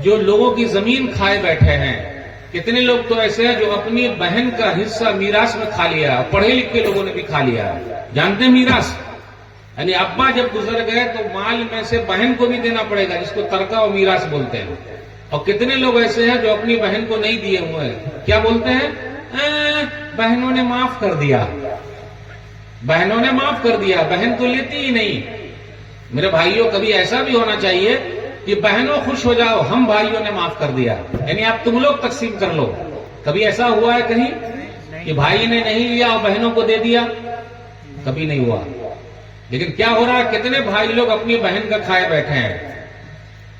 جو لوگوں کی زمین کھائے بیٹھے ہیں. کتنے لوگ تو ایسے ہیں جو اپنی بہن کا حصہ میراث میں کھا لیا، پڑھے لکھے لوگوں نے بھی کھا لیا. جانتے ہیں میراث یعنی ابا جب گزر گئے تو مال میں سے بہن کو بھی دینا پڑے گا، جس کو ترکہ و میراث بولتے ہیں. اور کتنے لوگ ایسے ہیں جو اپنی بہن کو نہیں دیے ہوئے ہیں. کیا بولتے ہیں؟ بہنوں نے معاف کر دیا، بہنوں نے معاف کر دیا، بہن تو لیتی ہی نہیں. میرے بھائیوں، کبھی ایسا بھی ہونا چاہیے کہ بہنوں خوش ہو جاؤ، ہم بھائیوں نے معاف کر دیا، یعنی اب تم لوگ تقسیم کر لو. کبھی ایسا ہوا ہے کہیں کہ بھائی نے نہیں لیا اور بہنوں کو دے دیا؟ کبھی نہیں ہوا. لیکن کیا ہو رہا ہے؟ کتنے بھائی لوگ اپنی بہن کا کھائے بیٹھے ہیں،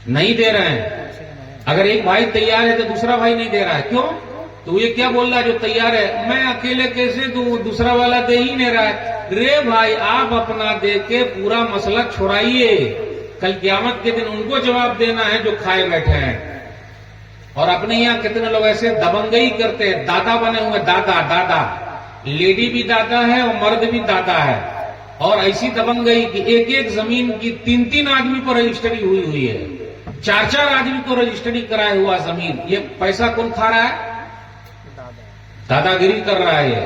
نہیں دے رہے ہیں. اگر ایک بھائی تیار ہے تو دوسرا بھائی نہیں دے رہا ہے. کیوں؟ تو یہ کیا بول رہا ہے جو تیار ہے؟ میں اکیلے کیسے دوں، دوسرا والا دے ہی نہیں رہا ہے. رے بھائی، آپ اپنا دے کے پورا مسئلہ چھڑائیے، کل قیامت کے دن ان کو جواب دینا ہے جو کھائے بیٹھے ہیں. اور اپنے یہاں کتنے لوگ ایسے دبنگئی کرتے ہیں، دادا بنے ہوئے، دادا، لیڈی بھی دادا ہے اور مرد بھی دادا ہے. اور ایسی دبنگئی کہ ایک زمین کی 3 آدمی پر رجسٹری ہوئی ہے، 4 آدمی کو رجسٹری کرائے ہوا زمین. یہ پیسہ کون کھا رہا ہے؟ دادا گیری کر رہا ہے، یہ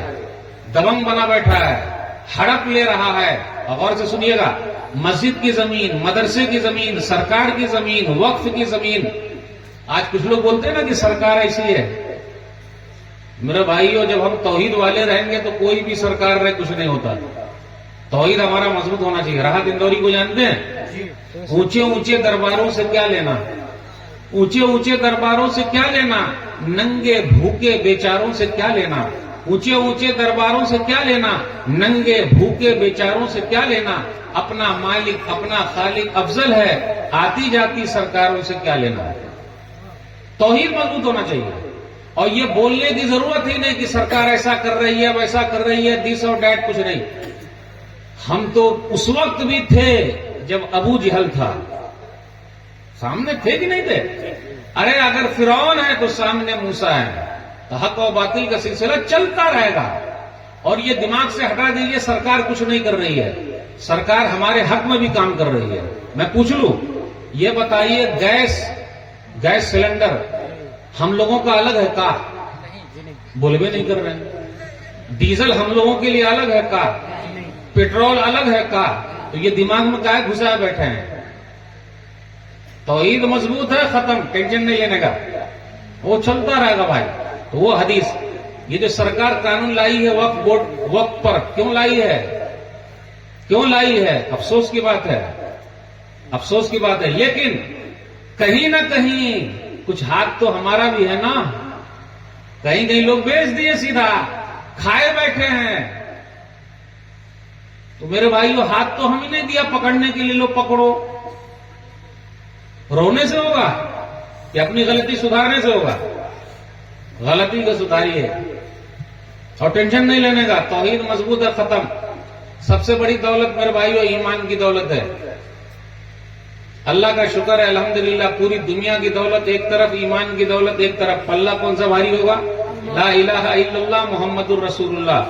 دبنگ بنا بیٹھا ہے، ہڑپ لے رہا ہے. غور سے سنیے گا، مسجد کی زمین، مدرسے کی زمین، سرکار کی زمین، وقف کی زمین. آج کچھ لوگ بولتے ہیں نا کہ سرکار ایسی ہے. میرے بھائیوں، جب ہم توحید والے رہیں گے تو کوئی بھی سرکار رہے کچھ نہیں ہوتا. توحید ہمارا مضبوط ہونا چاہیے. راحت اندوری کو جانتے ہیں؟ اونچے درباروں سے کیا لینا، اونچے درباروں سے کیا لینا، ننگے بھوکے بیچاروں سے کیا لینا. اونچے درباروں سے کیا لینا، ننگے بھوکے بیچاروں سے کیا لینا. اپنا مالک، اپنا خالق افضل ہے، آتی جاتی سرکاروں سے کیا لینا. توحید مضبوط ہونا چاہیے. اور یہ بولنے کی ضرورت ہی نہیں کہ سرکار ایسا کر رہی ہے، ویسا کر رہی ہے، دس اور ڈیٹ، کچھ نہیں. ہم تو اس وقت بھی تھے جب ابو جہل تھا، سامنے تھے کہ نہیں تھے؟ ارے اگر فرعون ہے تو سامنے موسیٰ ہے. تو حق و باطل کا سلسلہ چلتا رہے گا. اور یہ دماغ سے ہٹا دیجیے سرکار کچھ نہیں کر رہی ہے، سرکار ہمارے حق میں بھی کام کر رہی ہے. میں پوچھ لوں، یہ بتائیے گیس سلنڈر ہم لوگوں کا الگ ہے کا؟ بول بھی نہیں کر رہے ہیں. ڈیزل ہم لوگوں کے لیے الگ ہے کا؟ پیٹرول الگ ہے کا؟ تو یہ دماغ میں کیا گھسائے بیٹھے ہیں. توحید مضبوط ہے، ختم، ٹینشن نہیں لینے کا، وہ چلتا رہے گا بھائی. تو وہ حدیث، یہ جو سرکار قانون لائی ہے وقف بورڈ، وقف پر کیوں لائی ہے؟ افسوس کی بات ہے، افسوس کی بات ہے. لیکن کہیں نہ کہیں کچھ ہاتھ تو ہمارا بھی ہے نا. کہیں لوگ بیچ دیے، سیدھا کھائے بیٹھے ہیں. تو میرے بھائیو، ہاتھ تو ہم ہی نہیں دیا پکڑنے کے لیے، لوگ پکڑو. رونے سے ہوگا کہ اپنی غلطی سدھارنے سے ہوگا؟ غلطی کو سدھاریے اور ٹینشن نہیں لینے کا. توحید مضبوط ہے، ختم. سب سے بڑی دولت میرے بھائیو ایمان کی دولت ہے. اللہ کا شکر ہے، الحمدللہ. پوری دنیا کی دولت ایک طرف، ایمان کی دولت ایک طرف. پلہ کون سا بھاری ہوگا؟ لا الہ الا اللہ محمد الرسول اللہ.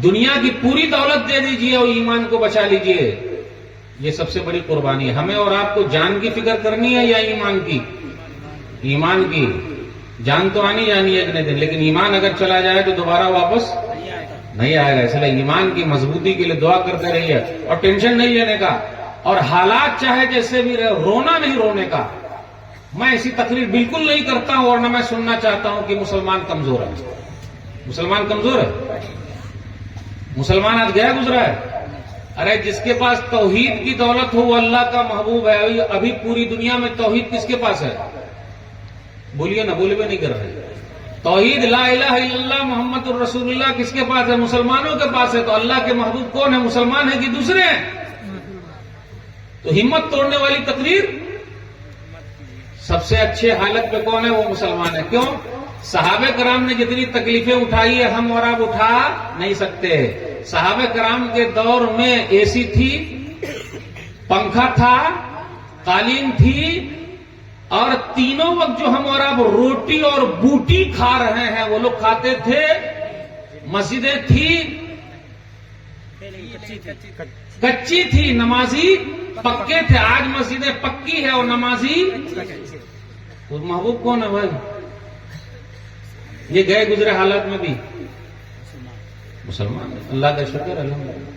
دنیا کی پوری دولت دے دیجئے اور ایمان کو بچا لیجئے. یہ سب سے بڑی قربانی ہے. ہمیں اور آپ کو جان کی فکر کرنی ہے یا ایمان کی؟ ایمان کی. جان تو آنی جانی ہے اتنے دن، لیکن ایمان اگر چلا جائے تو دوبارہ واپس نہیں آئے گا. اس لیے ایمان کی مضبوطی کے لیے دعا کرتے رہیے اور ٹینشن نہیں لینے کا. اور حالات چاہے جیسے بھی رہے، رونا نہیں رونے کا. میں ایسی تقریر بالکل نہیں کرتا ہوں اور نہ میں سننا چاہتا ہوں کہ مسلمان کمزور ہے. مسلمان کمزور ہے؟ مسلمان آج گیا گزرا ہے. ارے جس کے پاس توحید کی دولت ہو وہ اللہ کا محبوب ہے. ابھی پوری دنیا میں توحید کس کے پاس ہے؟ بولیے نا، بولے بھی نہیں کر رہے. توحید لا الہ الا اللہ محمد الرسول اللہ کس کے پاس ہے؟ مسلمانوں کے پاس ہے. تو اللہ کے محبوب کون ہے؟ مسلمان ہے کہ دوسرے ہیں؟ تو ہمت توڑنے والی تقریر سب سے اچھے حالت پہ کون ہے؟ وہ مسلمان ہے. کیوں؟ صحابہ کرام نے جتنی تکلیفیں اٹھائی ہے ہم اور آپ اٹھا نہیں سکتے. صحابہ کرام کے دور میں اے سی تھی، پنکھا تھا، قالین تھی، اور تینوں وقت جو ہم اور آپ روٹی اور بوٹی کھا رہے ہیں وہ لوگ کھاتے تھے. مسجدیں تھی، کچی تھی، نمازی پکے تھے. آج مسجدیں پکی ہے اور نمازی تو محبوب کون ہے بھائی؟ یہ گئے گزرے حالات میں بھی مسلمان. اللہ کا شکر الحمدللہ.